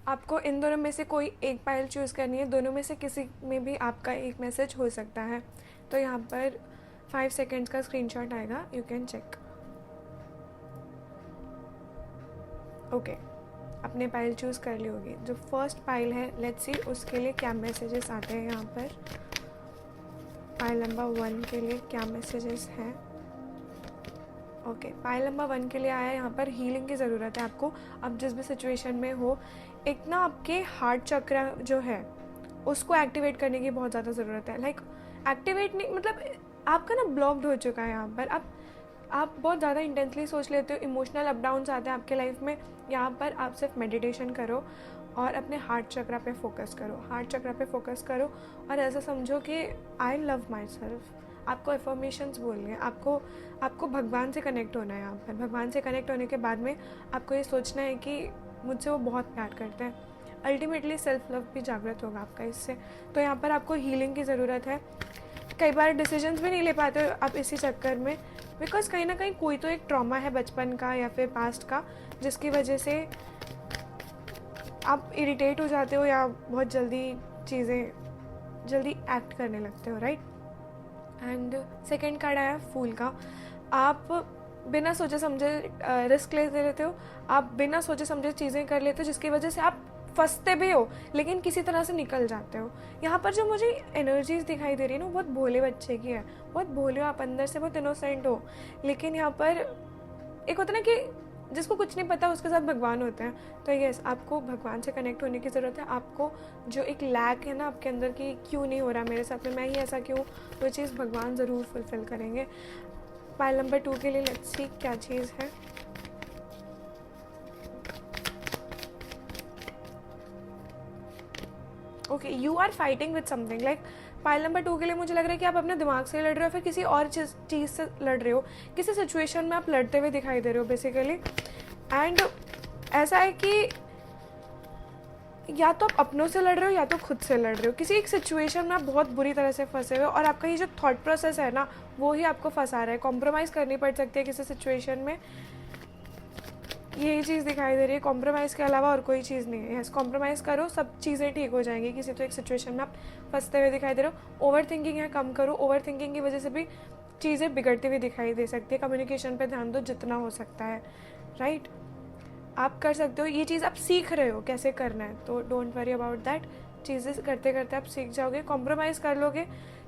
आपको इन दोनों में से कोई एक पाइल चूज़ करनी है, दोनों में से किसी में भी आपका एक मैसेज हो सकता है। तो यहाँ पर 5 सेकेंड्स का स्क्रीनशॉट आएगा, यू कैन चेक। ओके, अपने पाइल चूज़ कर ली होगी। जो फर्स्ट पाइल है, लेट्स सी उसके लिए क्या मैसेजेस आते हैं। यहाँ पर पाइल नंबर 1 के लिए क्या मैसेजेस हैं। ओके, पाइल नंबर 1 के लिए आया यहाँ पर हीलिंग की ज़रूरत है आपको। अब जिस भी सिचुएशन में हो, एक ना आपके हार्ट चक्र जो है उसको एक्टिवेट करने की बहुत ज़्यादा ज़रूरत है। लाइक एक्टिवेट नहीं, मतलब आपका ना ब्लॉक्ड हो चुका है यहाँ पर। आप बहुत ज़्यादा इंटेंसली सोच लेते हो, इमोशनल अप डाउन्स आते हैं आपके लाइफ में। यहाँ पर आप सिर्फ मेडिटेशन करो और अपने हार्ट चक्र पे फोकस करो। हार्ट चक्र पे फोकस करो और ऐसा समझो कि आई लव माई सेल्फ। आपको एफर्मेशंस बोलनी है, आपको भगवान से कनेक्ट होना है। यहाँ पर भगवान से कनेक्ट होने के बाद में आपको ये सोचना है कि मुझसे वो बहुत प्यार करते हैं। अल्टीमेटली सेल्फ लव भी जागृत होगा आपका इससे। तो यहाँ पर आपको हीलिंग की ज़रूरत है। कई बार डिसीजंस भी नहीं ले पाते हो आप इसी चक्कर में, बिकॉज कहीं ना कहीं कोई तो एक ट्रॉमा है बचपन का या फिर पास्ट का, जिसकी वजह से आप इरिटेट हो जाते हो या बहुत जल्दी एक्ट करने लगते हो, राइट। एंड सेकेंड कार्ड आया फूल का। आप बिना सोचे समझे रिस्क लेते रहते हो, आप बिना सोचे समझे चीज़ें कर लेते हो, जिसकी वजह से आप फंसते भी हो लेकिन किसी तरह से निकल जाते हो। यहाँ पर जो मुझे एनर्जीज दिखाई दे रही है ना, बहुत भोले बच्चे की है। बहुत भोले हो आप, अंदर से बहुत इनोसेंट हो। लेकिन यहाँ पर एक होता है ना कि जिसको कुछ नहीं पता उसके साथ भगवान होते हैं। तो यस, आपको भगवान से कनेक्ट होने की ज़रूरत है। आपको जो एक लैक है ना आपके अंदर की, क्यों नहीं हो रहा मेरे साथ में, मैं ही ऐसा क्यों, वो चीज़ भगवान ज़रूर फुलफ़िल करेंगे। पाइल नंबर 2 के लिए लेट्स सी क्या चीज़ है। Okay, you are fighting with something. Like pile number 2 के लिए मुझे लग रहा है कि आप अपने दिमाग से लड़ रहे हो, फिर किसी और चीज़ से लड़ रहे हो। किसी सिचुएशन में आप लड़ते हुए दिखाई दे रहे हो बेसिकली। एंड ऐसा है कि या तो आप अपनों से लड़ रहे हो या तो खुद से लड़ रहे हो। किसी एक सिचुएशन में आप बहुत बुरी तरह से फंसे हुए हो और आपका ये जो थॉट प्रोसेस है ना, वो ही आपको फंसा रहा है। कॉम्प्रोमाइज़ करनी पड़ सकती है किसी सिचुएशन में, यही चीज़ दिखाई दे रही है। कॉम्प्रोमाइज़ के अलावा और कोई चीज़ नहीं है। यस, कॉम्प्रोमाइज़ करो, सब चीज़ें ठीक हो जाएंगी। किसी तो एक सिचुएशन में आप फंसते हुए दिखाई दे रहे हो। ओवर थिंकिंग है, कम करो। ओवर थिंकिंग की वजह से भी चीज़ें बिगड़ती हुई दिखाई दे सकती है। कम्युनिकेशन पे ध्यान दो जितना हो सकता है, राइट। आप कर सकते हो, ये चीज़ आप सीख रहे हो कैसे करना है, तो डोंट वरी अबाउट दैट। चीज़ें करते करते आप सीख जाओगे, कॉम्प्रोमाइज़ कर लोगे,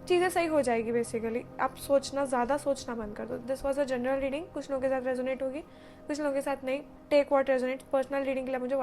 चीज़ें सही हो जाएगी बेसिकली। आप ज़्यादा सोचना बंद कर दो। This was a general reading, कुछ लोगों के साथ रेजोनेट होगी, कुछ लोगों के साथ नहीं। Take what resonate. Personal reading के लिए मुझे